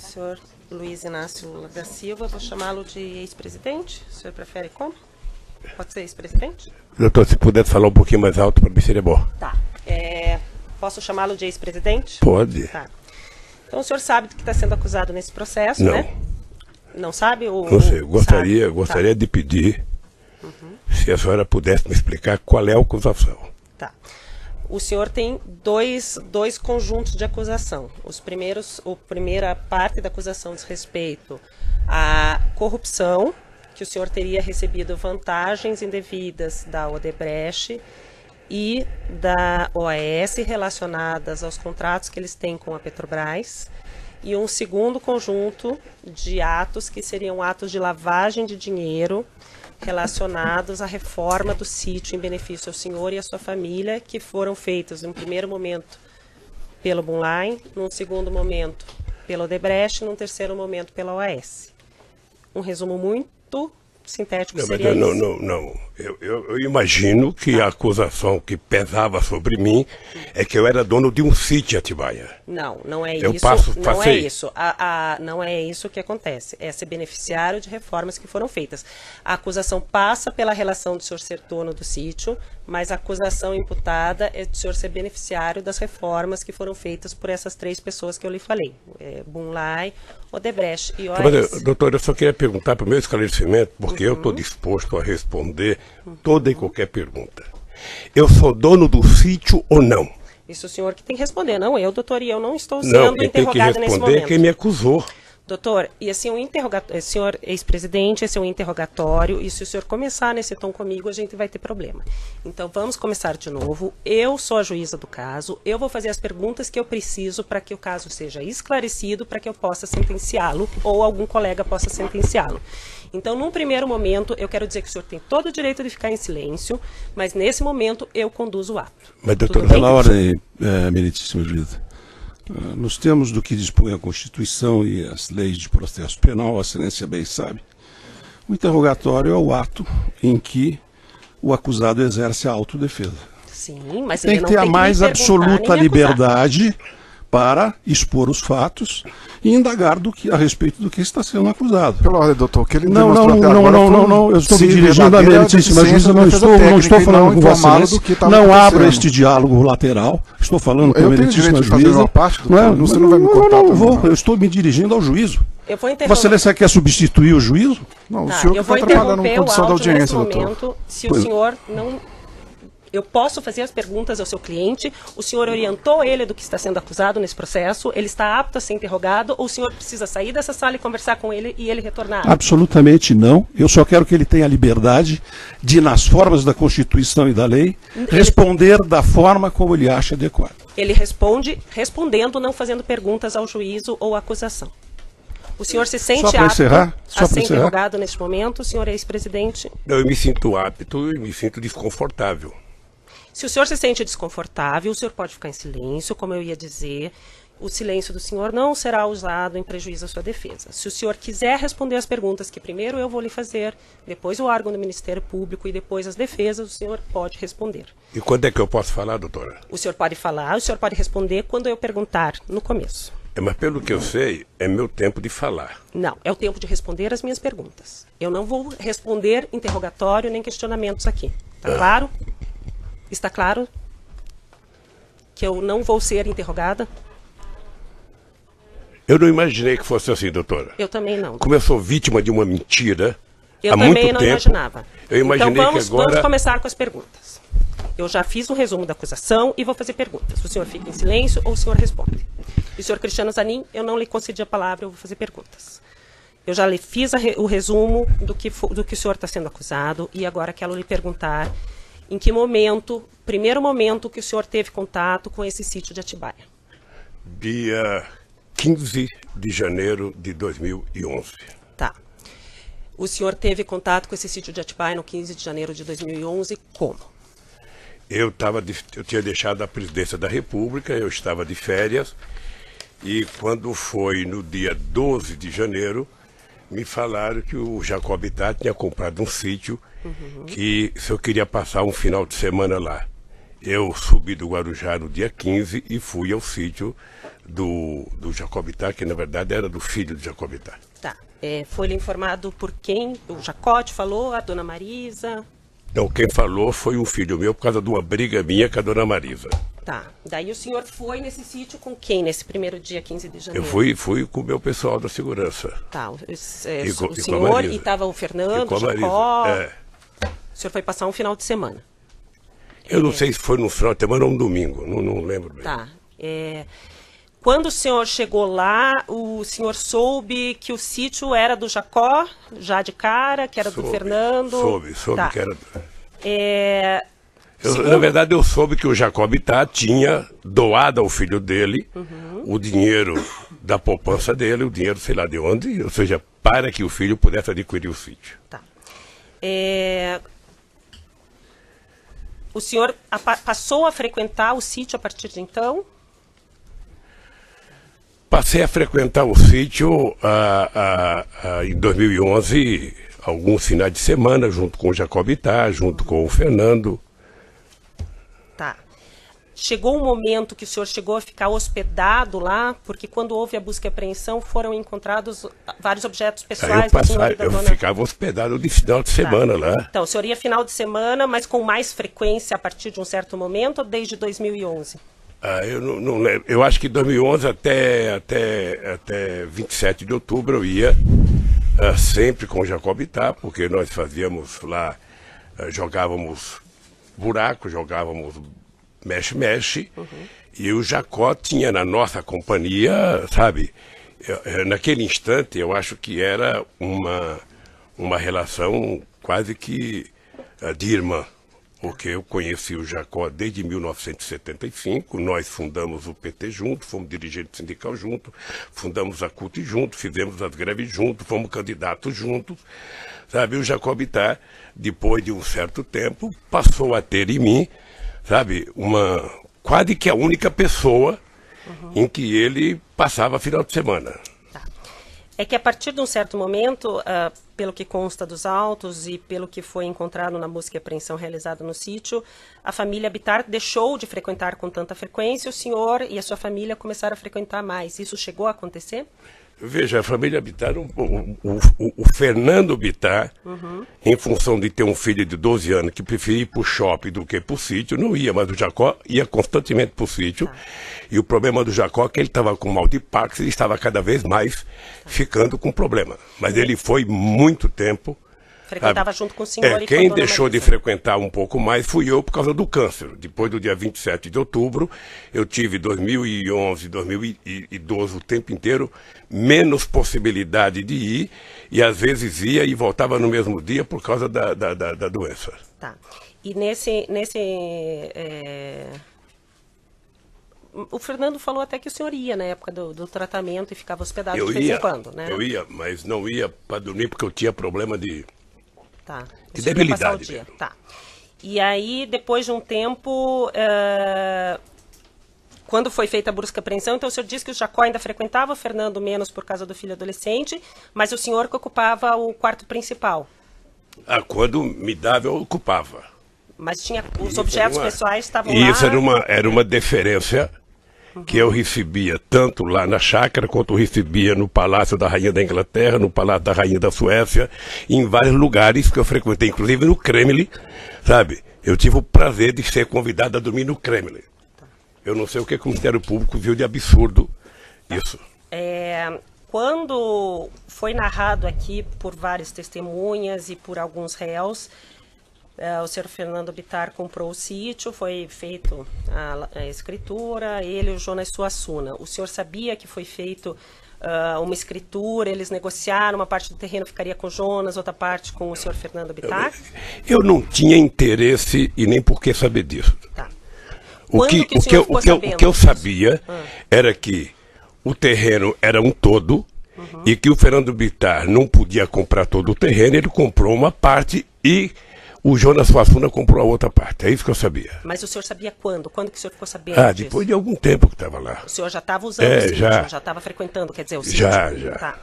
senhor Luiz Inácio da Silva, vou chamá-lo de ex-presidente. O senhor prefere como? Pode ser ex-presidente? Doutor, se puder falar um pouquinho mais alto, para mim seria bom. Tá. Posso chamá-lo de ex-presidente? Pode. Tá. Então o senhor sabe do que está sendo acusado nesse processo, Não. né? Não sabe? Não sei, gostaria de pedir se a senhora pudesse me explicar qual é a acusação. Tá. O senhor tem dois conjuntos de acusação. A primeira parte da acusação diz respeito à corrupção, que o senhor teria recebido vantagens indevidas da Odebrecht e da OAS relacionadas aos contratos que eles têm com a Petrobras. E um segundo conjunto de atos que seriam atos de lavagem de dinheiro relacionados à reforma do sítio em benefício ao senhor e à sua família, que foram feitos num primeiro momento pelo Bunline, num segundo momento pela Odebrecht, num terceiro momento pela OAS. Um resumo muito sintético seria isso. Não. Eu imagino que a acusação que pesava sobre mim é que eu era dono de um sítio em Atibaia. Não é Eu isso. passei. Não é isso. Não é isso que acontece. É ser beneficiário de reformas que foram feitas. A acusação passa pela relação do senhor ser dono do sítio, mas a acusação imputada é do senhor ser beneficiário das reformas que foram feitas por essas três pessoas que eu lhe falei. Bunline, Odebrecht e OAS. Mas, doutor, eu só queria perguntar para o meu esclarecimento, porque eu estou disposto a responder toda e qualquer pergunta. Eu sou dono do sítio ou não? Isso o senhor que tem que responder, não eu, doutor, e eu não estou sendo interrogada nesse momento. Quem tem que responder é quem me acusou. Doutor, e assim, senhor ex-presidente, esse é um interrogatório, e se o senhor começar nesse tom comigo, a gente vai ter problema. Então, vamos começar de novo. Eu sou a juíza do caso, eu vou fazer as perguntas que eu preciso para que o caso seja esclarecido, para que eu possa sentenciá-lo, ou algum colega possa sentenciá-lo. Então, num primeiro momento, eu quero dizer que o senhor tem todo o direito de ficar em silêncio, mas nesse momento eu conduzo o ato. Mas, doutor, pela ordem, meritíssimo juíza. Nos termos do que dispõe a Constituição e as leis de processo penal, a excelência bem sabe, o interrogatório é o ato em que o acusado exerce a autodefesa. Sim, mas tem ele que não ter tem a mais absoluta liberdade para expor os fatos e indagar a respeito do que está sendo acusado. Pela ordem, doutor, que ele não, eu estou me dirigindo à meritíssima juíza, não estou falando com vossa excelência, não abra este diálogo lateral, estou falando com a meritíssima juíza. Você não vai me cortar. Não vou, eu estou me dirigindo ao juízo. Vossa excelência quer substituir o juízo? Não, o senhor que está atrapalhando a condição da audiência, doutor. Se o senhor não... Eu posso fazer as perguntas ao seu cliente, o senhor orientou ele do que está sendo acusado nesse processo, ele está apto a ser interrogado, ou o senhor precisa sair dessa sala e conversar com ele e ele retornar? Absolutamente não. Eu só quero que ele tenha a liberdade de, nas formas da Constituição e da lei, responder da forma como ele acha adequado. Ele responde respondendo, não fazendo perguntas ao juízo ou à acusação. O senhor se sente apto a ser interrogado neste momento, senhor ex-presidente? Eu me sinto apto e me sinto desconfortável. Se o senhor se sente desconfortável, o senhor pode ficar em silêncio, como eu ia dizer. O silêncio do senhor não será usado em prejuízo à sua defesa. Se o senhor quiser responder as perguntas que primeiro eu vou lhe fazer, depois o órgão do Ministério Público e depois as defesas, o senhor pode responder. E quando é que eu posso falar, doutora? O senhor pode falar, o senhor pode responder quando eu perguntar no começo. Mas pelo que eu sei, é meu tempo de falar. Não, é o tempo de responder as minhas perguntas. Eu não vou responder interrogatório nem questionamentos aqui. Está claro? Está claro que eu não vou ser interrogada? Eu não imaginei que fosse assim, doutora. Eu também não. Como eu sou vítima de uma mentira há muito tempo. Eu também não imaginava. Eu imaginei então que agora... vamos começar com as perguntas. Eu já fiz um resumo da acusação e vou fazer perguntas. O senhor fica em silêncio ou o senhor responde? E o senhor Cristiano Zanin, eu não lhe concedi a palavra, eu vou fazer perguntas. Eu já lhe fiz o resumo do que o senhor está sendo acusado e agora quero lhe perguntar em que momento, primeiro momento que o senhor teve contato com esse sítio de Atibaia? Dia 15 de janeiro de 2011. Tá. O senhor teve contato com esse sítio de Atibaia no 15 de janeiro de 2011, como? Eu tinha deixado a presidência da República, eu estava de férias, e quando foi no dia 12 de janeiro, me falaram que o Jacob Ittat tinha comprado um sítio, que se eu queria passar um final de semana lá. Eu subi do Guarujá no dia 15 e fui ao sítio do Jacobitá, que na verdade era do filho de Jacobitá. Tá. Foi-lhe informado por quem? O Jacote falou? A dona Marisa? Não, quem falou foi um filho meu por causa de uma briga minha com a dona Marisa. Tá. Daí o senhor foi nesse sítio com quem nesse primeiro dia 15 de janeiro? Eu fui com o meu pessoal da segurança. Tá. O senhor e estava o Fernando, o Jacó. O senhor foi passar um final de semana. Eu não sei se foi no final de semana ou um domingo, não lembro bem. Tá. Quando o senhor chegou lá, o senhor soube que o sítio era do Jacó, já de cara, que era do Fernando? Soube tá. Que era... Segundo... Na verdade, eu soube que o Jacobitá tinha doado ao filho dele o dinheiro da poupança dele, o dinheiro sei lá de onde, ou seja, para que o filho pudesse adquirir o sítio. Tá. O senhor passou a frequentar o sítio a partir de então? Passei a frequentar o sítio em 2011, alguns finais de semana, junto com o Jacobitá, junto com o Fernando. Tá. Chegou um momento que o senhor chegou a ficar hospedado lá, porque quando houve a busca e apreensão foram encontrados vários objetos pessoais do senhor e da dona... Eu ficava hospedado de final de semana lá. Então, o senhor ia final de semana, mas com mais frequência a partir de um certo momento ou desde 2011? Eu não lembro. Eu acho que 2011 até 27 de outubro eu ia sempre com o Jacobitá, porque nós fazíamos lá, jogávamos buraco, jogávamos mexe-mexe, e o Jacó tinha na nossa companhia, sabe, naquele instante eu acho que era uma relação quase que de irmã. Porque eu conheci o Jacó desde 1975, nós fundamos o PT junto, fomos dirigente sindical junto, fundamos a CUT junto, fizemos as greves junto, fomos candidatos juntos, sabe? O Jacobitá, depois de um certo tempo, passou a ter em mim, sabe, quase que a única pessoa em que ele passava final de semana. É que a partir de um certo momento, pelo que consta dos autos e pelo que foi encontrado na busca e apreensão realizada no sítio, a família Bittar deixou de frequentar com tanta frequência, o senhor e a sua família começaram a frequentar mais. Isso chegou a acontecer? Veja, a família Bittar, o Fernando Bittar, em função de ter um filho de 12 anos que preferia ir para o shopping do que para o sítio, não ia, mas o Jacó ia constantemente para o sítio. E o problema do Jacó é que ele estava com mal de Parkinson e estava cada vez mais ficando com problema. Mas ele foi muito tempo. Frequentava junto com o senhor e quem deixou de frequentar um pouco mais fui eu por causa do câncer. Depois do dia 27 de outubro, eu tive 2011, 2012, o tempo inteiro, menos possibilidade de ir, e às vezes ia e voltava no mesmo dia por causa da doença. Tá. E o Fernando falou até que o senhor ia na época do tratamento e ficava hospedado de vez em quando, né? Eu ia, mas não ia para dormir porque eu tinha problema de... Tá. De debilidade. Tá. E aí, depois de um tempo, quando foi feita a busca e apreensão, então o senhor disse que o Jacó ainda frequentava, o Fernando menos por causa do filho adolescente, mas o senhor que ocupava o quarto principal. Quando me dava, eu ocupava. Mas tinha os objetos pessoais estavam lá. E isso era uma deferência que eu recebia tanto lá na chácara, quanto eu recebia no Palácio da Rainha da Inglaterra, no Palácio da Rainha da Suécia, em vários lugares que eu frequentei, inclusive no Kremlin, sabe? Eu tive o prazer de ser convidado a dormir no Kremlin. Eu não sei o que o Ministério Público viu de absurdo isso. Quando foi narrado aqui por várias testemunhas e por alguns réus, o senhor Fernando Bittar comprou o sítio, foi feito a escritura, ele e o Jonas Suassuna. O senhor sabia que foi feito uma escritura, eles negociaram, uma parte do terreno ficaria com o Jonas, outra parte com o senhor Fernando Bittar? Eu não tinha interesse e nem por que saber disso. Tá. O que eu sabia era que o terreno era um todo e que o Fernando Bittar não podia comprar todo o terreno, ele comprou uma parte e o Jonas Suassuna comprou a outra parte. É isso que eu sabia. Mas o senhor sabia quando? Quando que o senhor ficou sabendo disso? Depois de algum tempo que estava lá. O senhor já estava usando o sítio? Já estava frequentando, quer dizer, o sítio? Já. Tá.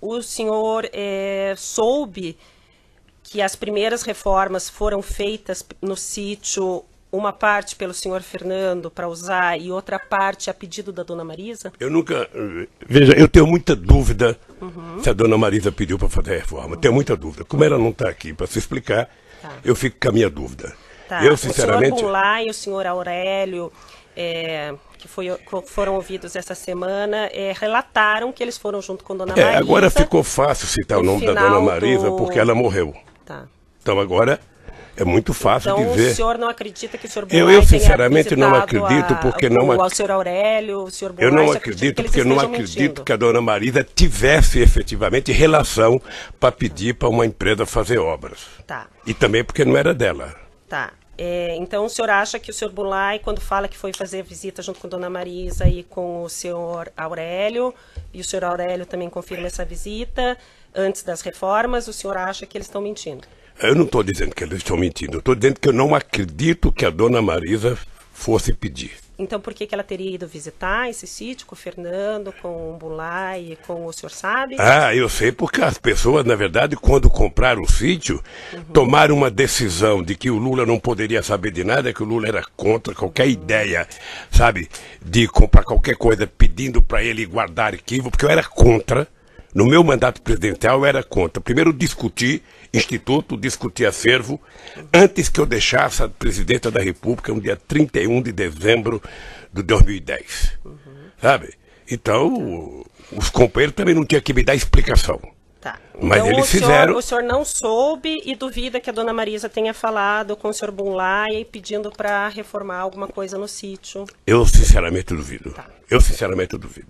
O senhor soube que as primeiras reformas foram feitas no sítio uma parte pelo senhor Fernando para usar e outra parte a pedido da dona Marisa? Eu nunca... Veja, eu tenho muita dúvida se a dona Marisa pediu para fazer a reforma. Tenho muita dúvida. Como ela não está aqui para se explicar, eu fico com a minha dúvida. Eu, sinceramente... O senhor Bunlai e o senhor Aurélio, que foram ouvidos essa semana, relataram que eles foram junto com dona Marisa. Agora ficou fácil citar o nome da dona Marisa porque ela morreu. Então agora... É muito fácil então, dizer. O senhor não acredita que o senhor Bunlai eu sinceramente não acredito porque não ao senhor Aurélio, o senhor Bunlai, eu não acredito porque não acredito que a dona Marisa tivesse efetivamente relação para pedir para uma empresa fazer obras. E também porque não era dela. Então o senhor acha que o senhor Bunlai, quando fala que foi fazer visita junto com a dona Marisa e com o senhor Aurélio, e o senhor Aurélio também confirma essa visita antes das reformas, o senhor acha que eles estão mentindo? Eu não estou dizendo que eles estão mentindo, eu estou dizendo que eu não acredito que a dona Marisa fosse pedir. Então por que ela teria ido visitar esse sítio com o Fernando, com o Bunlai e com o senhor sabe? Eu sei porque as pessoas, na verdade, quando compraram o sítio, tomaram uma decisão de que o Lula não poderia saber de nada, que o Lula era contra qualquer ideia, sabe, de comprar qualquer coisa pedindo para ele guardar arquivo, porque eu era contra. No meu mandato presidencial eu era contra. Primeiro discutir instituto, discutir acervo, antes que eu deixasse a presidenta da República no dia 31 de dezembro de 2010. Sabe? Então, os companheiros também não tinham que me dar explicação. Então, mas eles fizeram... O senhor não soube e duvida que a dona Marisa tenha falado com o senhor Bunlai pedindo para reformar alguma coisa no sítio? Eu sinceramente duvido. Eu sinceramente duvido.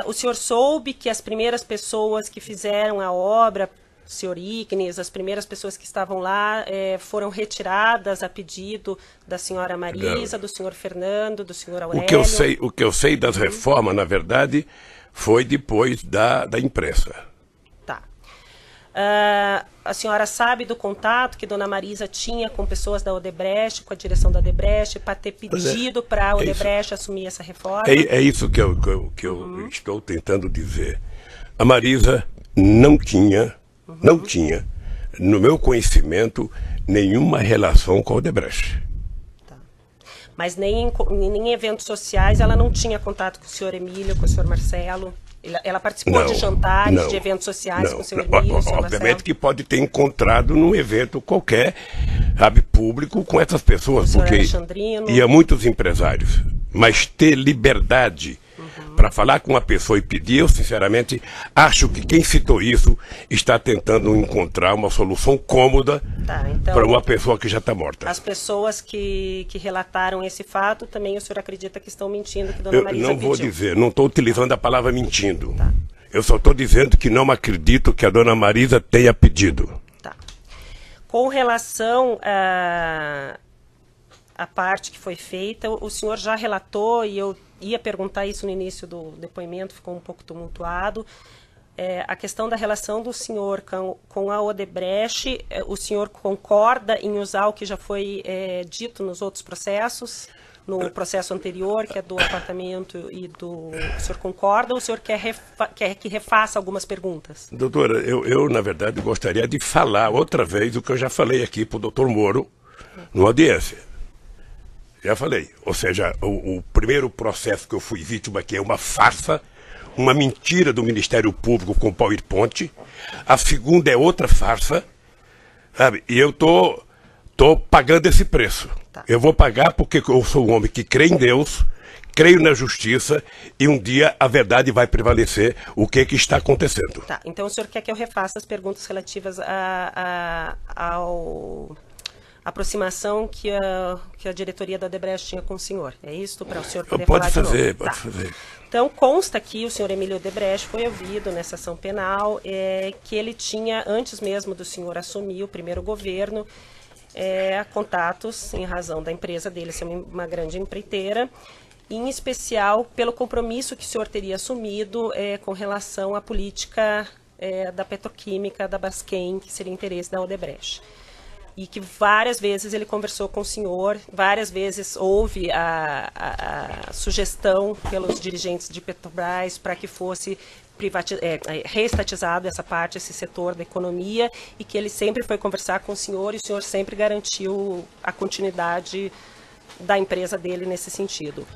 O senhor soube que as primeiras pessoas que fizeram a obra, o senhor Ignes, as primeiras pessoas que estavam lá foram retiradas a pedido da senhora Marisa, do senhor Fernando, do senhor Aurélio? O que eu sei das reformas, na verdade, foi depois da imprensa. A senhora sabe do contato que dona Marisa tinha com pessoas da Odebrecht, com a direção da Odebrecht, para ter pedido para a Odebrecht assumir essa reforma? É isso que eu estou tentando dizer. A Marisa não tinha, no meu conhecimento, nenhuma relação com a Odebrecht. Mas nem em eventos sociais ela não tinha contato com o senhor Emílio, com o senhor Marcelo? Ela participou de jantares, de eventos sociais com o senhor Emílio, obviamente que pode ter encontrado num evento qualquer, sabe, público com essas pessoas, porque ia muitos empresários. Mas ter liberdade para falar com uma pessoa e pedir, eu sinceramente acho que quem citou isso está tentando encontrar uma solução cômoda para uma pessoa que já está morta. As pessoas que relataram esse fato, também o senhor acredita que estão mentindo, que dona Marisa não vou dizer, não estou utilizando a palavra mentindo. Eu só estou dizendo que não acredito que a dona Marisa tenha pedido. Com relação a parte que foi feita, o senhor já relatou, e eu ia perguntar isso no início do depoimento, ficou um pouco tumultuado, a questão da relação do senhor com a Odebrecht. O senhor concorda em usar o que já foi dito nos outros processos, no processo anterior, que é do apartamento e do... O senhor concorda ou o senhor quer que refaça algumas perguntas? Doutora, eu na verdade gostaria de falar outra vez o que eu já falei aqui para o doutor Moro, numa audiência. Já falei, ou seja, o primeiro processo que eu fui vítima aqui é uma farsa, uma mentira do Ministério Público com PowerPoint. A segunda é outra farsa, sabe? E eu tô pagando esse preço. Eu vou pagar porque eu sou um homem que crê em Deus, creio na justiça e um dia a verdade vai prevalecer. O que está acontecendo? Então o senhor quer que eu refaça as perguntas relativas ao... aproximação que a diretoria da Odebrecht tinha com o senhor. É isso para o senhor poder falar de novo? Pode fazer. Então, consta que o senhor Emílio Odebrecht foi ouvido nessa ação penal, que ele tinha, antes mesmo do senhor assumir o primeiro governo, contatos em razão da empresa dele ser uma grande empreiteira, em especial pelo compromisso que o senhor teria assumido com relação à política da petroquímica, da Braskem, que seria interesse da Odebrecht. E que várias vezes ele conversou com o senhor, várias vezes houve a sugestão pelos dirigentes de Petrobras para que fosse reestatizado essa parte, esse setor da economia, e que ele sempre foi conversar com o senhor e o senhor sempre garantiu a continuidade da empresa dele nesse sentido.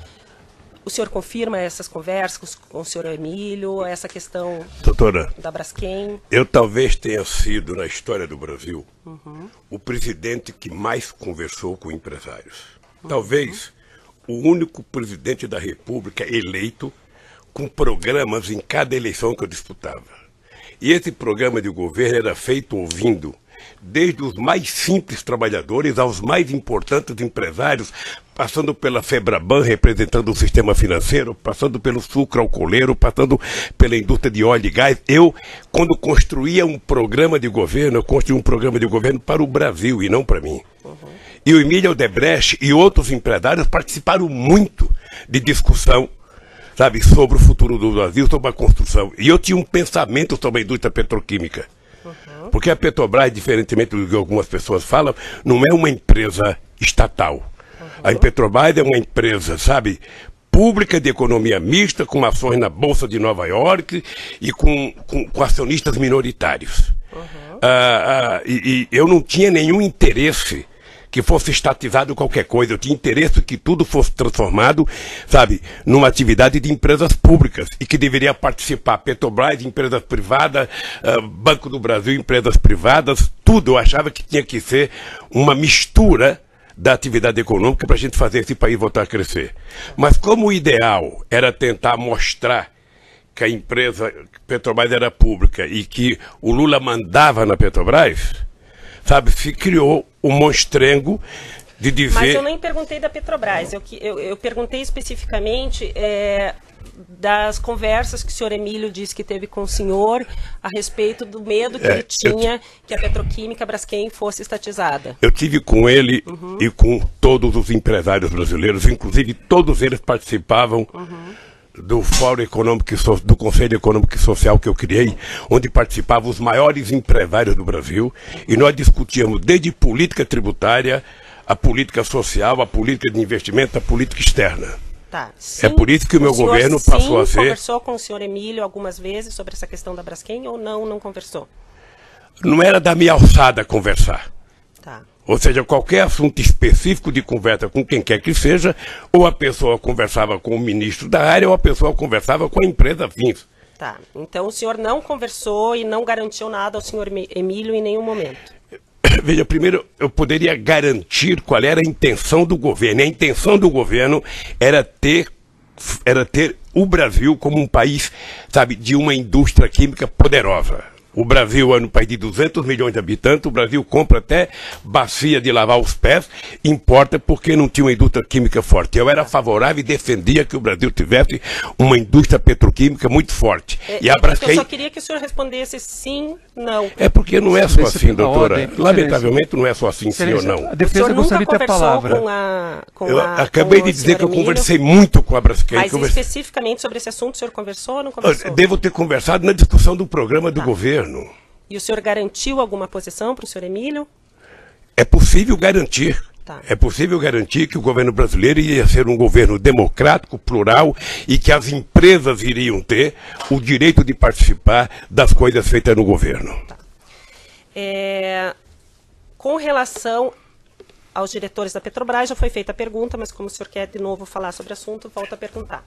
O senhor confirma essas conversas com o senhor Emílio, essa questão, doutora, da Braskem? Eu talvez tenha sido, na história do Brasil, o presidente que mais conversou com empresários. Talvez o único presidente da República eleito com programas em cada eleição que eu disputava. E esse programa de governo era feito ouvindo desde os mais simples trabalhadores aos mais importantes empresários, passando pela Febraban, representando o sistema financeiro, passando pelo sucro alcooleiro, passando pela indústria de óleo e gás. Eu, quando construía um programa de governo, eu construí um programa de governo para o Brasil e não para mim. E o Emílio Odebrecht e outros empresários participaram muito de discussão, sabe, sobre o futuro do Brasil, sobre a construção. E eu tinha um pensamento sobre a indústria petroquímica. Porque a Petrobras, diferentemente do que algumas pessoas falam, não é uma empresa estatal. A Petrobras é uma empresa, sabe, pública de economia mista, com ações na Bolsa de Nova York e com acionistas minoritários. E eu não tinha nenhum interesse que fosse estatizado qualquer coisa. Eu tinha interesse que tudo fosse transformado, sabe, numa atividade de empresas públicas e que deveria participar Petrobras, empresas privadas, Banco do Brasil, empresas privadas, tudo. Eu achava que tinha que ser uma mistura da atividade econômica para a gente fazer esse país voltar a crescer. Mas como o ideal era tentar mostrar que a empresa Petrobras era pública e que o Lula mandava na Petrobras, sabe, se criou um monstrengo de dizer... Mas eu nem perguntei da Petrobras, eu perguntei especificamente das conversas que o senhor Emílio disse que teve com o senhor a respeito do medo que ele tinha que a petroquímica Braskem fosse estatizada. Eu tive com ele e com todos os empresários brasileiros, inclusive todos eles participavam do Fórum Econômico, do Conselho Econômico e Social que eu criei, onde participavam os maiores empresários do Brasil, e nós discutíamos desde política tributária, a política social, a política de investimento, a política externa. Tá. Sim, é por isso que o meu governo passou a ser... conversou com o senhor Emílio algumas vezes sobre essa questão da Braskem ou não conversou? Não era da minha alçada conversar. Tá. Ou seja, qualquer assunto específico de conversa com quem quer que seja, ou a pessoa conversava com o ministro da área, ou a pessoa conversava com a empresa fins. Tá. Então o senhor não conversou e não garantiu nada ao senhor Emílio em nenhum momento? Veja, primeiro eu poderia garantir qual era a intenção do governo. E a intenção do governo era ter o Brasil como um país, sabe, de uma indústria química poderosa. O Brasil é um país de 200 milhões de habitantes, o Brasil compra até bacia de lavar os pés, importa porque não tinha uma indústria química forte. Eu era favorável e defendia que o Brasil tivesse uma indústria petroquímica muito forte. E a Braskem... Eu só queria que o senhor respondesse sim, não. É porque não é só assim, doutora. Lamentavelmente não é só assim, sim ou não. A defesa gostaria de ter a palavra. Eu acabei de dizer que eu conversei muito com a Braskem. Mas especificamente sobre esse assunto, o senhor conversou ou não conversou? Devo ter conversado na discussão do programa do governo. E o senhor garantiu alguma posição para o senhor Emílio? É possível garantir. Tá. É possível garantir que o governo brasileiro ia ser um governo democrático, plural, e que as empresas iriam ter o direito de participar das coisas feitas no governo. Tá. Com relação aos diretores da Petrobras, já foi feita a pergunta, mas como o senhor quer de novo falar sobre o assunto, volto a perguntar.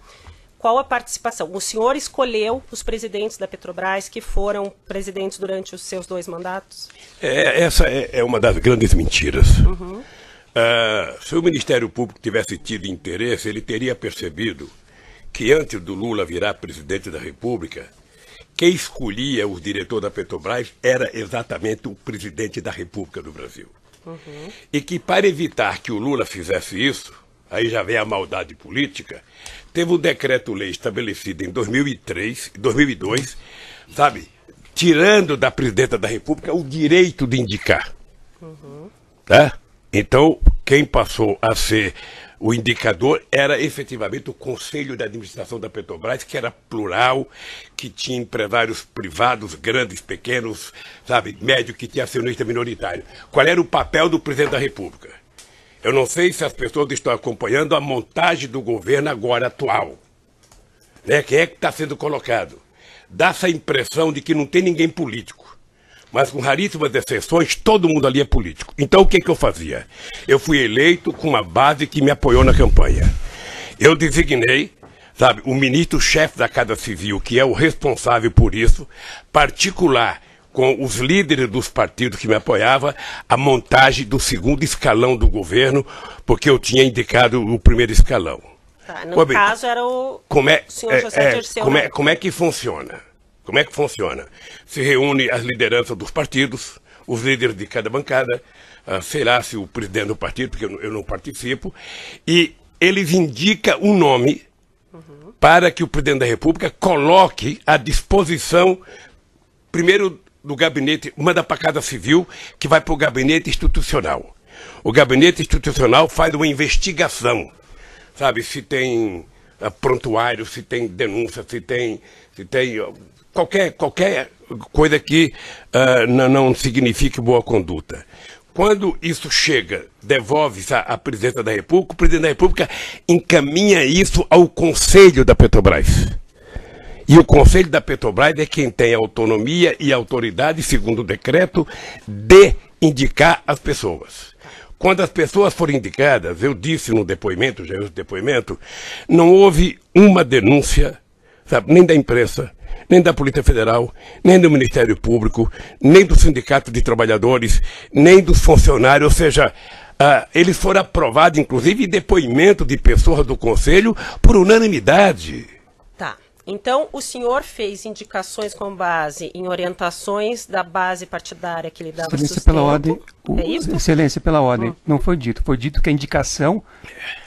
Qual a participação? O senhor escolheu os presidentes da Petrobras que foram presidentes durante os seus 2 mandatos? Essa é uma das grandes mentiras. Se o Ministério Público tivesse tido interesse, ele teria percebido que antes do Lula virar presidente da República, quem escolhia os diretores da Petrobras era exatamente o presidente da República do Brasil. E que para evitar que o Lula fizesse isso, aí já vem a maldade política, teve um decreto-lei estabelecido em 2002, sabe, tirando da presidenta da República o direito de indicar. Tá? Então, quem passou a ser o indicador era efetivamente o Conselho de Administração da Petrobras, que era plural, que tinha empresários privados, grandes, pequenos, sabe, médio, que tinha acionista minoritário. Qual era o papel do presidente da República? Eu não sei se as pessoas estão acompanhando a montagem do governo agora atual. Né? Quem é que está sendo colocado? Dá essa impressão de que não tem ninguém político. mas com raríssimas exceções, todo mundo ali é político. Então o que eu fazia? Eu fui eleito com uma base que me apoiou na campanha. Eu designei, sabe, o ministro-chefe da Casa Civil, que é o responsável por isso, particular com os líderes dos partidos que me apoiavam, a montagem do segundo escalão do governo, porque eu tinha indicado o primeiro escalão. Tá, no caso era o senhor José Dirceu. Como é que funciona? Como é que funciona? Se reúne as lideranças dos partidos, os líderes de cada bancada, sei lá se o presidente do partido, porque eu não participo, e eles indicam um nome para que o presidente da República coloque à disposição, primeiro do gabinete, manda para a Casa Civil, que vai para o gabinete institucional. O gabinete institucional faz uma investigação, sabe, se tem prontuário, se tem denúncia, se tem qualquer coisa que não signifique boa conduta. Quando isso chega, devolve-se à presidência da República, o presidente da República encaminha isso ao Conselho da Petrobras. E o Conselho da Petrobras é quem tem autonomia e autoridade, segundo o decreto, de indicar as pessoas. Quando as pessoas foram indicadas, eu disse no depoimento, já no depoimento, não houve uma denúncia, sabe, nem da imprensa, nem da Polícia Federal, nem do Ministério Público, nem do Sindicato de Trabalhadores, nem dos funcionários, ou seja, eles foram aprovados, inclusive, em depoimento de pessoas do Conselho por unanimidade. Tá. Então, o senhor fez indicações com base em orientações da base partidária que lhe dava Excelência sustento. Pela ordem, É isso? Excelência, pela ordem, não foi dito. Foi dito que a indicação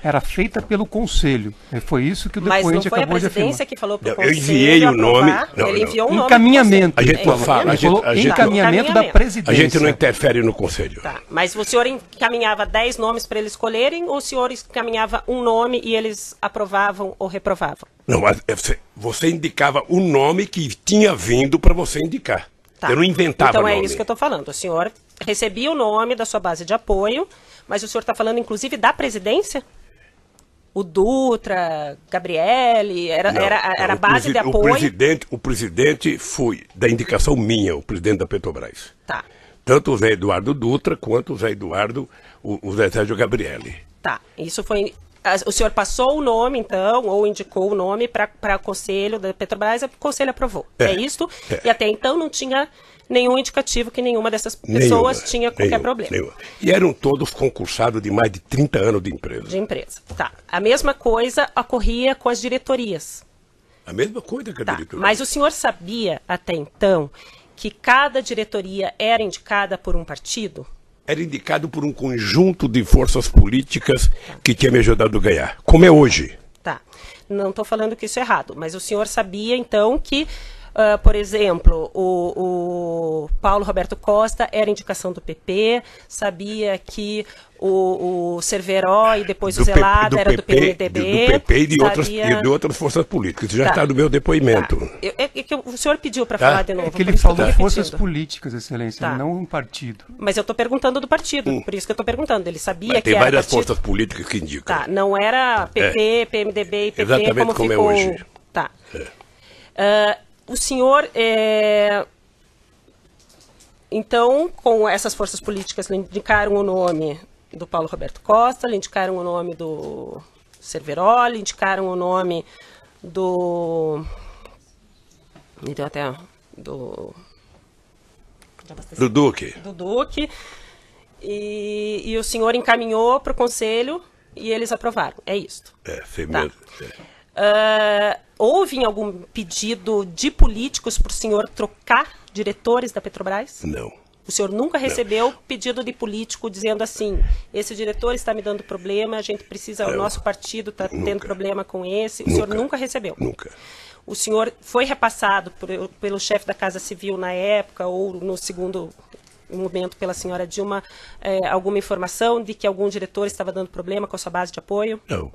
era feita pelo Conselho. Foi isso que o depoente acabou de afirmar. Mas não foi a presidência que falou para o Eu Conselho enviei o nome. Ele enviou o nome. Encaminhamento. A gente não fala. Encaminhamento da presidência. A gente não interfere no Conselho. Tá. Mas o senhor encaminhava 10 nomes para eles escolherem ou o senhor encaminhava um nome e eles aprovavam ou reprovavam? Não, mas você indicava o nome que tinha vindo para você indicar. Tá. Eu não inventava então nome. Então é isso que eu estou falando. O senhor recebia o nome da sua base de apoio, mas o senhor está falando inclusive da presidência? O Dutra, Gabriele, era base de apoio? O presidente foi da indicação minha, o presidente da Petrobras. Tá. Tanto o Zé Eduardo Dutra quanto o Zé Eduardo, o Zé Sérgio Gabriele. Tá, isso foi... O senhor passou o nome, então, ou indicou o nome para o Conselho da Petrobras, o Conselho aprovou. É isso? E até então não tinha nenhum indicativo que nenhuma dessas pessoas tinha qualquer problema. Nenhuma. E eram todos concursados de mais de 30 anos de empresa. De empresa, tá. A mesma coisa ocorria com as diretorias. A mesma coisa que a diretoria. Mas o senhor sabia, até então, que cada diretoria era indicada por um partido? Era indicado por um conjunto de forças políticas que tinha me ajudado a ganhar, como é hoje. Tá, não estou falando que isso é errado, mas o senhor sabia, então, que, por exemplo, o Paulo Roberto Costa era indicação do PP, sabia que o Cerveró e depois o Zelada era do PMDB. Do PP e de outras forças políticas. Isso já está no meu depoimento. Tá. O senhor pediu para falar de novo. É que ele falou forças políticas, Excelência, não um partido. Mas eu estou perguntando do partido, por isso que eu estou perguntando. Ele sabia que tem era várias partido... forças políticas que indicam. Tá, não era PP, PMDB e PP exatamente como ficou... é hoje. Tá. O senhor... Então, com essas forças políticas, lhe indicaram o nome do Paulo Roberto Costa, lhe indicaram o nome do Cerveró, lhe indicaram o nome do... Me deu até... Do Duque. Do Duque. E o senhor encaminhou para o Conselho e eles aprovaram. É isso. Sei mesmo. Houve algum pedido de políticos para o senhor trocar diretores da Petrobras? Não. O senhor nunca recebeu pedido de político dizendo assim, esse diretor está me dando problema, a gente precisa, o nosso partido está tendo problema com esse. O senhor nunca recebeu? Nunca. O senhor foi repassado pelo chefe da Casa Civil na época, ou no segundo momento pela senhora Dilma, alguma informação de que algum diretor estava dando problema com a sua base de apoio? Não.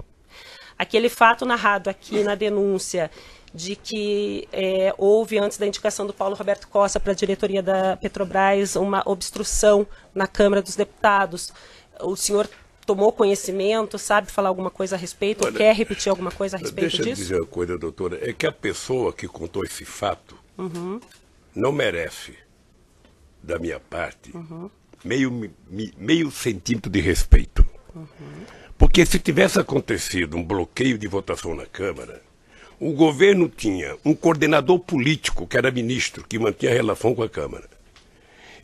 Aquele fato narrado aqui na denúncia de que houve, antes da indicação do Paulo Roberto Costa para a diretoria da Petrobras, uma obstrução na Câmara dos Deputados. O senhor tomou conhecimento, sabe falar alguma coisa a respeito, ou quer repetir alguma coisa a respeito disso? Deixa eu dizer uma coisa, doutora, é que a pessoa que contou esse fato não merece da minha parte, meio centímetro de respeito. Porque se tivesse acontecido um bloqueio de votação na Câmara, o governo tinha um coordenador político, que era ministro, que mantinha relação com a Câmara.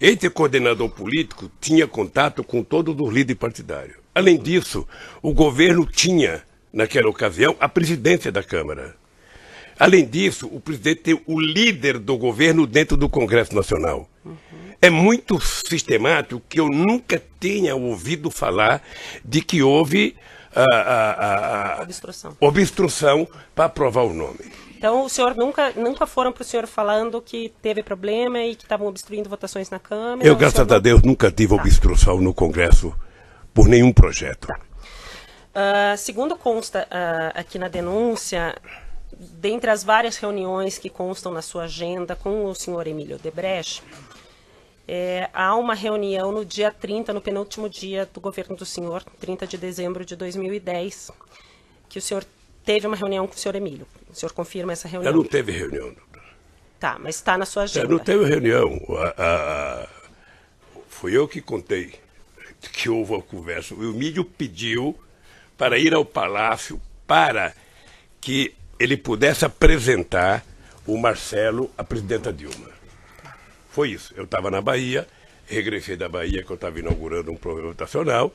Esse coordenador político tinha contato com todos os líderes partidários. Além disso, o governo tinha, naquela ocasião, a presidência da Câmara. Além disso, o presidente tem o líder do governo dentro do Congresso Nacional. É muito sistemático que eu nunca tenha ouvido falar de que houve obstrução para aprovar o nome. Então, o senhor nunca foram para o senhor falando que teve problema e que estavam obstruindo votações na Câmara? Eu, graças a Deus, nunca tive obstrução no Congresso por nenhum projeto. Segundo consta aqui na denúncia, dentre as várias reuniões que constam na sua agenda com o senhor Emílio Odebrecht, há uma reunião no dia 30, no penúltimo dia do governo do senhor, 30 de dezembro de 2010, que o senhor teve uma reunião com o senhor Emílio. O senhor confirma essa reunião? Não teve reunião, doutor. Tá, mas está na sua agenda. Não teve reunião. Fui eu que contei que houve uma conversa. O Emílio pediu para ir ao Palácio para que ele pudesse apresentar o Marcelo à presidenta Dilma. Foi isso. Eu estava na Bahia, regressei da Bahia, que eu estava inaugurando um programa votacional,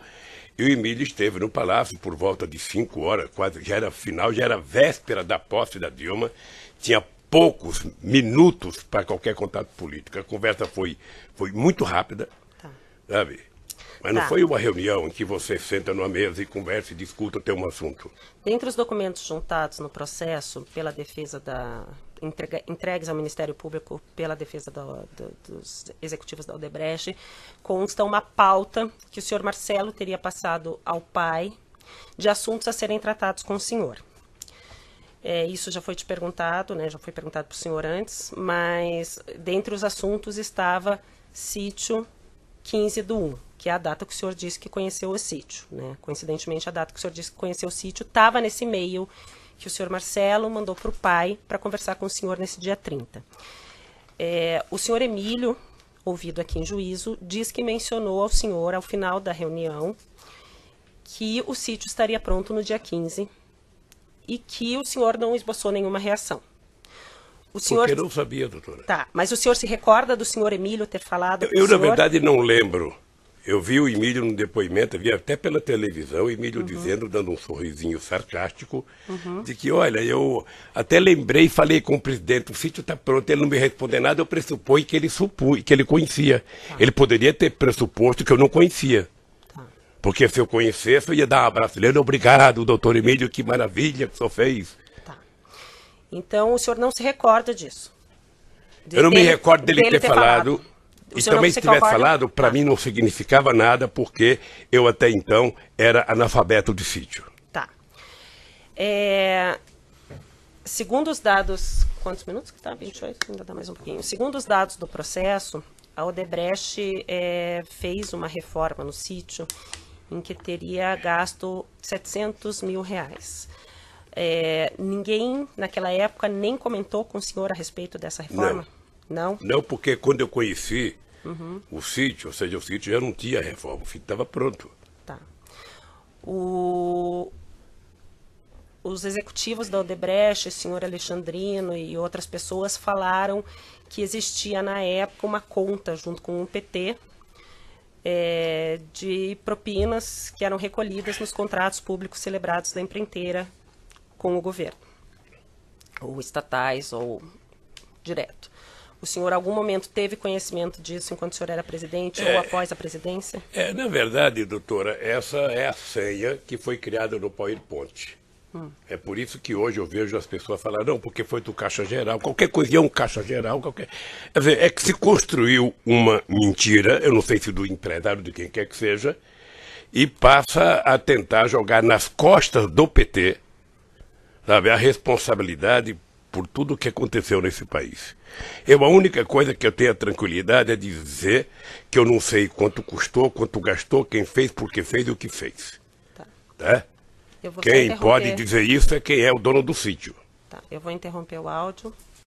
e o Emílio esteve no Palácio por volta de 5 horas, quase, já era final, já era véspera da posse da Dilma, tinha poucos minutos para qualquer contato político. A conversa foi muito rápida, sabe? Mas não foi uma reunião em que você senta numa mesa e conversa e discuta até um assunto. Dentre os documentos juntados no processo pela defesa entregues ao Ministério Público pela defesa dos executivos da Odebrecht, consta uma pauta que o senhor Marcelo teria passado ao pai de assuntos a serem tratados com o senhor. Isso já foi te perguntado, né? Já foi perguntado para o senhor antes, mas dentre os assuntos estava sítio 15/1, que é a data que o senhor disse que conheceu o sítio, né? Coincidentemente, a data que o senhor disse que conheceu o sítio estava nesse e-mail que o senhor Marcelo mandou para o pai para conversar com o senhor nesse dia 30. O senhor Emílio, ouvido aqui em juízo, diz que mencionou ao senhor, ao final da reunião, que o sítio estaria pronto no dia 15 e que o senhor não esboçou nenhuma reação. O senhor... Porque eu não sabia, doutora. Tá, mas o senhor se recorda do senhor Emílio ter falado? Eu na verdade, não lembro. Eu vi o Emílio no depoimento, vi até pela televisão, o Emílio dizendo, dando um sorrisinho sarcástico, de que, olha, eu até lembrei e falei com o presidente, o sítio está pronto, ele não me respondeu nada, eu pressupõe que ele conhecia. Tá. Ele poderia ter pressuposto que eu não conhecia. Tá. Porque se eu conhecesse, eu ia dar um abraço dele, obrigado, doutor Emílio, que maravilha que o senhor fez. Tá. Então, o senhor não se recorda disso? Eu não me recordo dele ter falado. E também, se tivesse falado, para mim não significava nada, porque eu até então era analfabeto de sítio. Tá. Segundo os dados... Quantos minutos que tá? 28? Ainda dá mais um pouquinho. Segundo os dados do processo, a Odebrecht fez uma reforma no sítio em que teria gasto R$700 mil. Ninguém, naquela época, nem comentou com o senhor a respeito dessa reforma? Não? Não, porque quando eu conheci o sítio, ou seja, o sítio já não tinha reforma, o sítio estava pronto. Tá. Os executivos da Odebrecht, o senhor Alexandrino e outras pessoas falaram que existia na época uma conta junto com o PT de propinas que eram recolhidas nos contratos públicos celebrados da empreiteira com o governo, ou estatais, ou direto. O senhor, em algum momento, teve conhecimento disso enquanto o senhor era presidente ou após a presidência? Na verdade, doutora, essa é a senha que foi criada no PowerPoint. É por isso que hoje eu vejo as pessoas falar, não, porque foi do Caixa Geral, qualquer coisa é um Caixa Geral, qualquer... Quer dizer, é que se construiu uma mentira, eu não sei se do empresário, de quem quer que seja, e passa a tentar jogar nas costas do PT, sabe, a responsabilidade por tudo o que aconteceu nesse país. A única coisa que eu tenho a tranquilidade é dizer que eu não sei quanto custou, quanto gastou, quem fez, por que fez e o que fez. Tá? Eu vou quem pode dizer isso é quem é o dono do sítio. Tá, eu vou interromper o áudio.